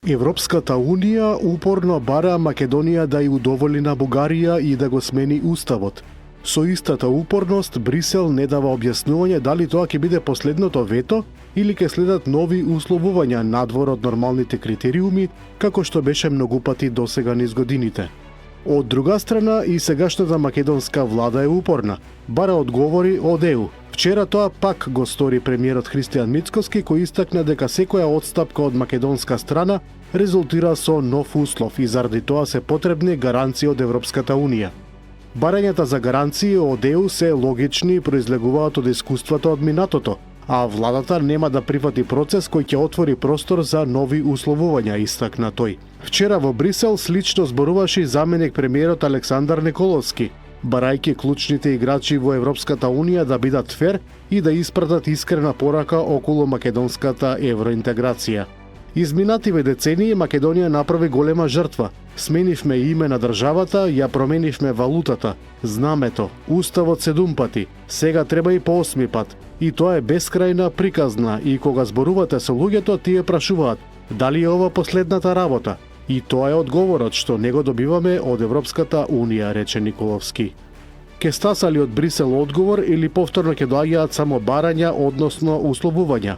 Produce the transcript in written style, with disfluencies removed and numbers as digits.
Европската Унија упорно бара Македонија да ја удоволи на Бугарија и да го смени уставот. Со истата упорност Брисел не дава објаснување дали тоа ќе биде последното вето или ќе следат нови условувања надвор од нормалните критериуми, како што беше многу пати досега низ годините. Од друга страна, и сегашната македонска влада е упорна, бара одговори од ЕУ. Вчера тоа пак го стори премиерот Христијан Мицкоски, кој истакна дека секоја отстапка од македонска страна резултира со нов услов и заради тоа се потребни гаранции од Европската Унија. Барањата за гаранции од ЕУ се логични и произлегуваат од искуството од минатото, а владата нема да прифати процес кој ќе отвори простор за нови условувања, истакна тој. Вчера во Брисел слично зборуваше и заменик премиерот Александар Николовски, барајќи клучните играчи во Европската Унија да бидат фер и да испратат искрена порака околу македонската евроинтеграција. Изминативе децении Македонија направи голема жртва. Сменивме име на државата, ја променивме валутата, знамето, уставот 7 пати, сега треба и по 8 пат. И тоа е бескрајна приказна и кога зборувате со луѓето, тие прашуваат дали е ова последната работа. И тоа е одговорот што не го добиваме од Европската Унија, рече Николовски. Ке стаса ли од Брисел одговор или повторно ќе доаѓаат само барања, односно условувања?